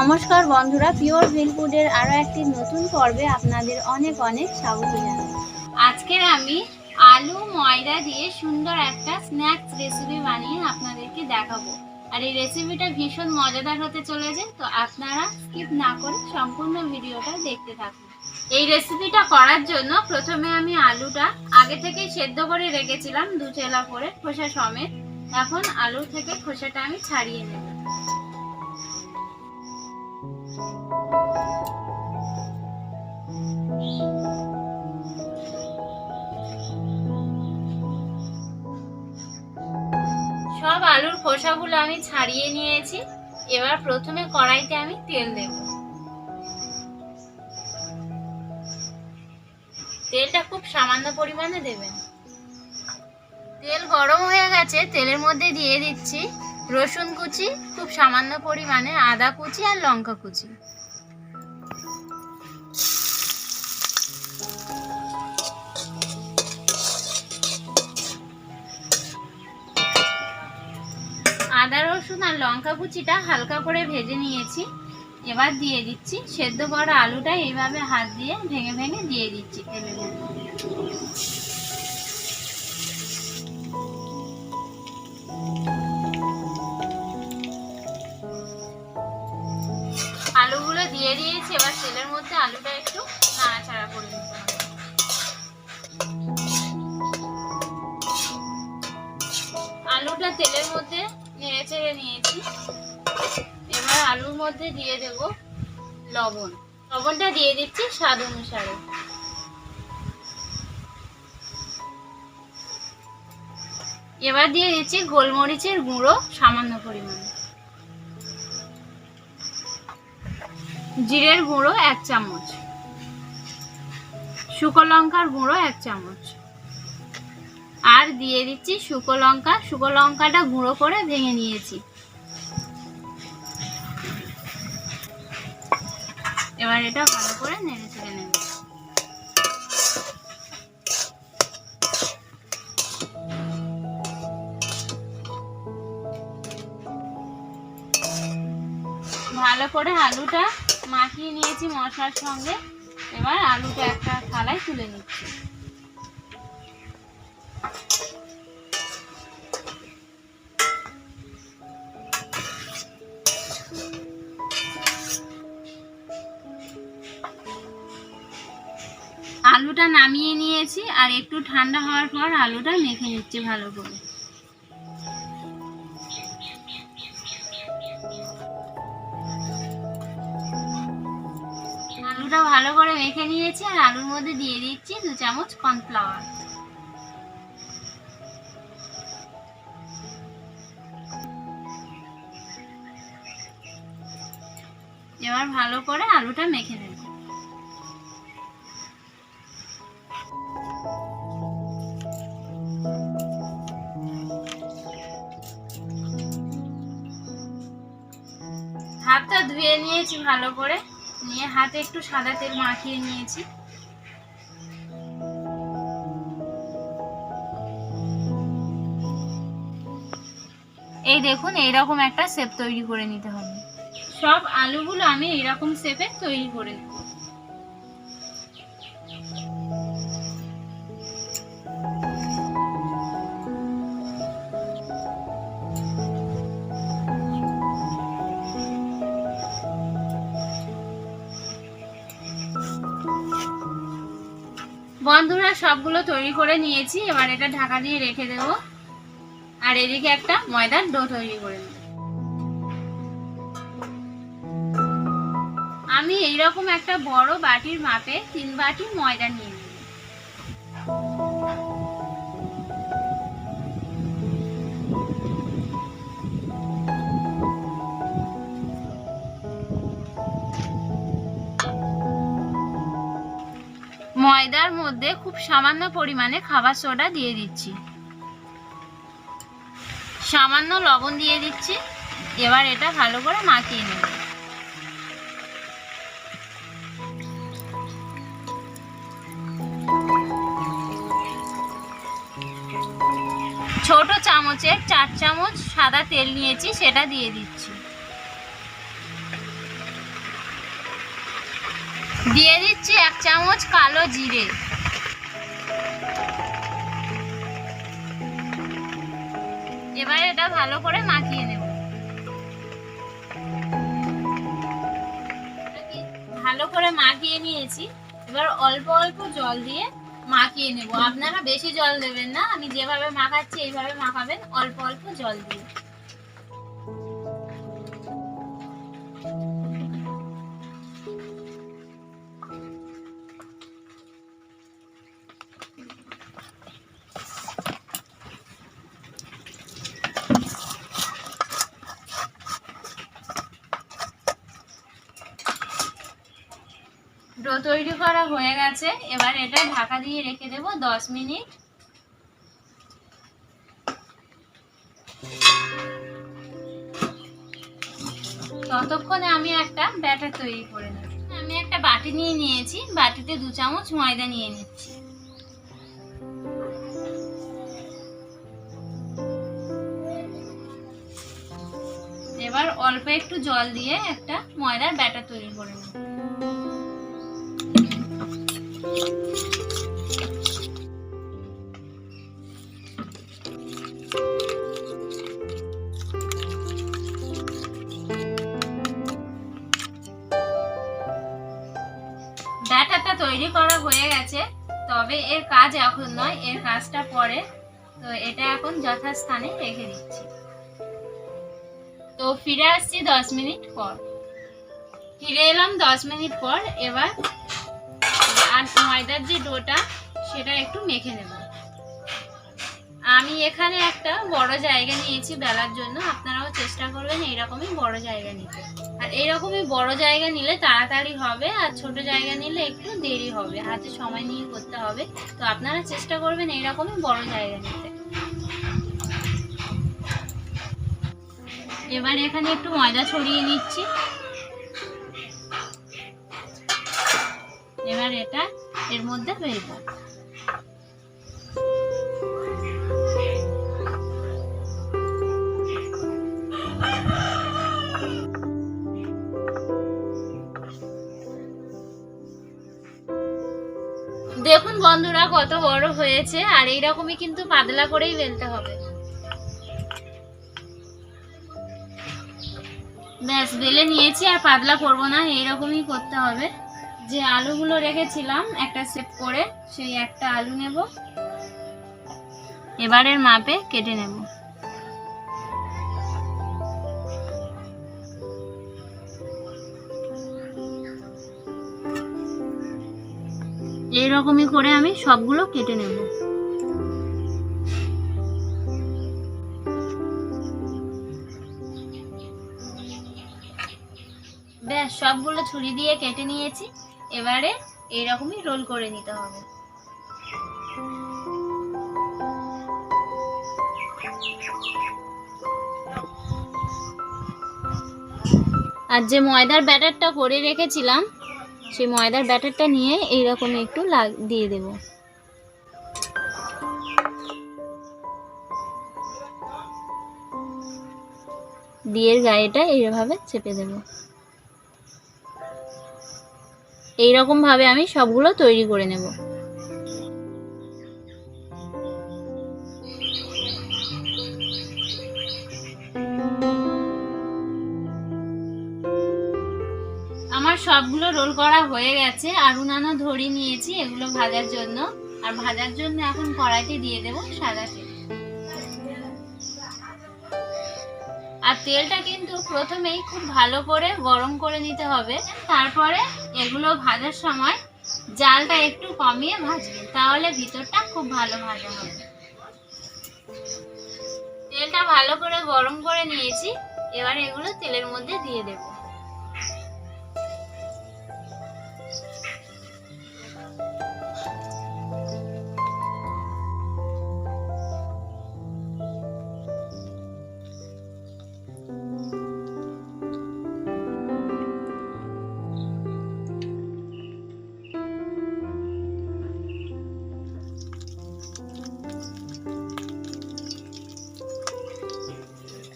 নমস্কার বন্ধুরা, পিওর ভিলফুডের আরও একটি নতুন পর্বে আপনাদের অনেক অনেক স্বাগত জানাই। আজকের আমি আলু ময়দা দিয়ে সুন্দর একটা স্ন্যাক্স রেসিপি বানিয়ে আপনাদেরকে দেখাবো। আর এই রেসিপিটা ভীষণ মজাদার হতে চলেছে, তো আপনারা স্কিপ না করে সম্পূর্ণ ভিডিওটা দেখতে থাকুন। এই রেসিপিটা করার জন্য প্রথমে আমি আলুটা আগে থেকেই সেদ্ধ করে রেখেছিলাম, 2 চেলা করে খোসা সমেত। এখন আলু থেকে খোসাটা আমি ছাড়িয়ে নেব। সব আলুর খোসাগুলো আমি ছাড়িয়ে নিয়েছি। এবার প্রথমে কড়াইতে আমি তেল দেব। তেলটা খুব সামান্য পরিমাণে দেবেন। তেল গরম হয়ে গেছে, তেলের মধ্যে দিয়ে দিচ্ছি রসুন কুচি, খুব সামান্য পরিমাণে আদা কুচি আর লঙ্কা কুচি। আদা রসুন আর লঙ্কা কুচিটা হালকা করে ভেজে নিয়েছি। এবার দিয়ে দিচ্ছি সেদ্ধ করা আলুটা, এইভাবে হাত দিয়ে ভেঙে ভেঙে দিয়ে দিচ্ছি তেলের মধ্যে। আলুগুলো দিয়ে দিয়েছি। এবার তেলের মধ্যে আলুটা একটু নাড়াচাড়া করে দিতে হবে। আলুটা তেলের মধ্যে নেড়ে চেড়ে নিয়েছি। এবার আলুর মধ্যে দিয়ে দেব লবণ। লবণটা দিয়ে দিচ্ছি স্বাদ অনুসারে। এবার দিয়ে দিচ্ছি গোলমরিচের গুঁড়ো সামান্য পরিমাণে, জিরের গুঁড়ো 1 চামচ, শুকনো লঙ্কার গুঁড়ো 1 চামচ, আর দিয়ে দিচ্ছি শুকনো লঙ্কা। শুকনো লঙ্কাটা গুঁড়ো করে ভেঙে নিয়েছি। এবার এটা ভালো করে নেড়ে চেড়ে নেব। ভালো করে আলুটা মাখিয়ে নিয়েছি মশলার সঙ্গে। এবার আলুটা একটা থালায় তুলে নিচ্ছি। আলুটা নামিয়ে নিয়েছি, আর একটু ঠান্ডা হওয়ার পর আলুটা মেখে নিচ্ছি ভালো করে। আলুটা ভালো করে মেখে নিয়েছি, আর আলুর মধ্যে দিয়ে দিচ্ছি 2 চামচ কর্নফ্লাওয়ার। এবার ভালো করে আলুটা মেখে নেব। হাতটা ধুয়ে নিয়েছি ভালো করে, নিয়ে হাতে একটু সাদা তেল মাখিয়ে নিয়েছি। এই দেখুন, এইরকম একটা শেপ তৈরি করে নিতে হবে। সব আলুগুলো আমি এইরকম শেপে তৈরি করে নেব। বন্ধুরা, সবগুলো তৈরি করে নিয়েছি। এবার এটা ঢাকা দিয়ে রেখে দেব, আর এদিকে একটা ময়দার ডো তৈরি করে নেব। আমি এইরকম একটা বড় বাটির মাপে 3 বাটি ময়দা নিয়ে নেব। ময়দার মধ্যে খুব সামান্য পরিমাণে খাবার সোডা দিয়ে দিচ্ছি, সামান্য লবণ দিয়ে দিচ্ছি। এবার এটা ভালো করে মাখিয়ে নেব। ছোট চামচের 4 চামচ সাদা তেল নিয়েছি, সেটা দিয়ে দিচ্ছি। দিয়ে দিচ্ছি 1 চামচ কালো জিরে। এবার এটা ভালো করে মাখিয়ে নেব। ভালো করে মাখিয়ে নিয়েছি। এবার অল্প অল্প জল দিয়ে মাখিয়ে নেব। আপনারা বেশি জল দেবেন না, আমি যেভাবে মাখাচ্ছি এইভাবে মাখাবেন, অল্প অল্প জল দিয়ে। ডো তৈরি করা হয়ে গেছে। এবার এটা ঢাকা দিয়ে রেখে দেব 10 মিনিট। ততক্ষণে আমি একটা ব্যাটার তৈরি করে নেব। আমি একটা বাটি নিয়ে নিয়েছি, বাটিতে 2 চামচ ময়দা নিয়ে নিচ্ছি। এবার অল্প একটু জল দিয়ে একটা ময়দার ব্যাটার তৈরি করে নেব। ব্যাটারটা তৈরি করা হয়ে গেছে, তবে এর কাজ এখন নয়, এর কাজটা পরে। তো এটা এখন যথাস্থানে রেখে দিচ্ছি। তো ফিরে আসছি 10 মিনিট পর। ফিরে এলাম 10 মিনিট পর। এবার ময়দার যে ডোটা সেটা একটু মেখে নেব। আমি এখানে একটা বড় জায়গা নিয়েছি বেলার জন্য, আপনারাও চেষ্টা করবেন এইরকমই বড় জায়গা নিতে। আর এইরকমই বড় জায়গা নিলে তাড়াতাড়ি হবে, আর ছোট জায়গা নিলে একটু দেরি হবে, হাতে সময় নিয়ে করতে হবে। তো আপনারা চেষ্টা করবেন এইরকমই বড় জায়গা নিতে। এবার এখানে একটু ময়দা ছড়িয়ে নিচ্ছি। এবার এটা এর মধ্যে ফেলব। দেখুন বন্ধুরা কত বড় হয়েছে, আর এইরকমই কিন্তু পাতলা করেই বেলতে হবে। ব্যাস বেলে নিয়েছি, আর পাতলা করব না, এইরকমই করতে হবে। যে আলুগুলো রেখেছিলাম একটা শেপ করে, সেই একটা আলু নেব, এবারের মাপে কেটে নেব। এইরকমই করে আমি সবগুলো কেটে নেব। ব্যাস সবগুলো ছুরি দিয়ে কেটে নিয়েছি। এবারে এইরকমই রোল করে নিতে হবে। আর যে ময়দার ব্যাটারটা করে রেখেছিলাম, সেই ময়দার ব্যাটারটা নিয়ে এইরকম একটু দিয়ে দেব। দিয়ে গায়েটা এইভাবে চেপে দেব। এইরকম ভাবে আমি সবগুলো তৈরি করে নেব। আমার সবগুলো রোল করা হয়ে গেছে। আর উনানো ধরি নিয়েছি এগুলো ভাজার জন্য। আর ভাজার জন্য এখন কড়াইতে দিয়ে দেব সাদা তেল। আর তেলটা কিন্তু প্রথমেই খুব ভালো করে গরম করে নিতে হবে। তারপরে এগুলো ভাজার সময় জালটা একটু কমিয়ে ভাজবেন, তাহলে ভিতরটা খুব ভালো ভাজা হবে। তেলটা ভালো করে গরম করে নিয়েছি। এবার এগুলো তেলের মধ্যে দিয়ে দেব।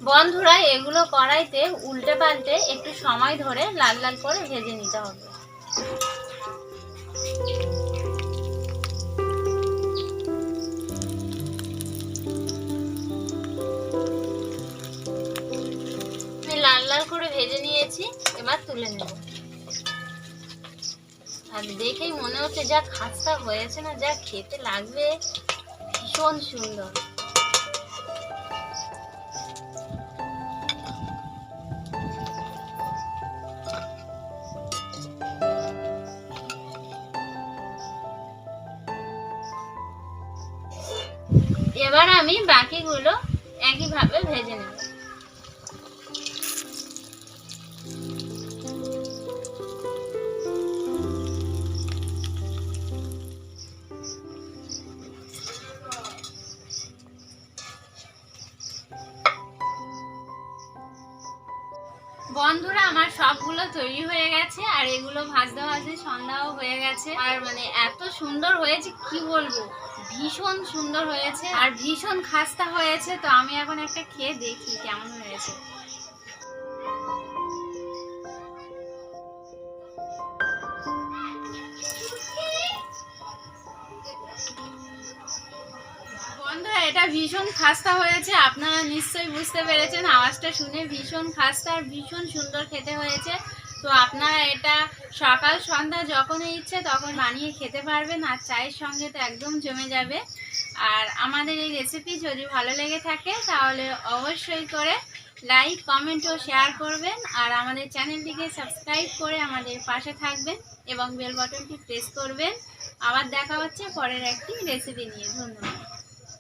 বন্ধুরা, এগুলো কড়াইতে উল্টে পাল্টে একটু সময় ধরে লাল লাল করে ভেজে নিতে হবে। আমি লাল লাল করে ভেজে নিয়েছি, এবার তুলে নেব। আর দেখেই মনে হচ্ছে যা খাস্তা হয়েছে না, যা খেতে লাগবে, ভীষণ সুন্দর। এবার আমি বাকিগুলো একইভাবে ভেজে নেব। বন্ধুরা, আমার সবগুলো তৈরি হয়ে গেছে, আর এগুলো ভাজতে ভাজতে সন্ধ্যাও হয়ে গেছে। আর মানে এত সুন্দর হয়েছে কি বলবো, ভীষণ সুন্দর হয়েছে আর ভীষণ খাস্তা হয়েছে। তো আমি এখন একটা খেয়ে দেখি কেমন হয়েছে। বন্ধুরা, এটা ভীষণ খাস্তা হয়েছে, আপনারা নিশ্চয়ই বুঝতে পেরেছেন আওয়াজটা শুনে। ভীষণ খাস্তা আর ভীষণ সুন্দর খেতে হয়েছে। তো আপনারা এটা সকাল সন্ধ্যা যখনই ইচ্ছে তখন বানিয়ে খেতে পারবেন, আর চায়ের সঙ্গে তো একদম জমে যাবে। আর আমাদের এই রেসিপি যদি ভালো লেগে থাকে তাহলে অবশ্যই করে লাইক, কমেন্ট ও শেয়ার করবেন, আর আমাদের চ্যানেলটিকে সাবস্ক্রাইব করে আমাদের পাশে থাকবেন এবং বেল বাটনটি প্রেস করবেন। আবার দেখা হচ্ছে পরের একটি রেসিপি নিয়ে। ধন্যবাদ।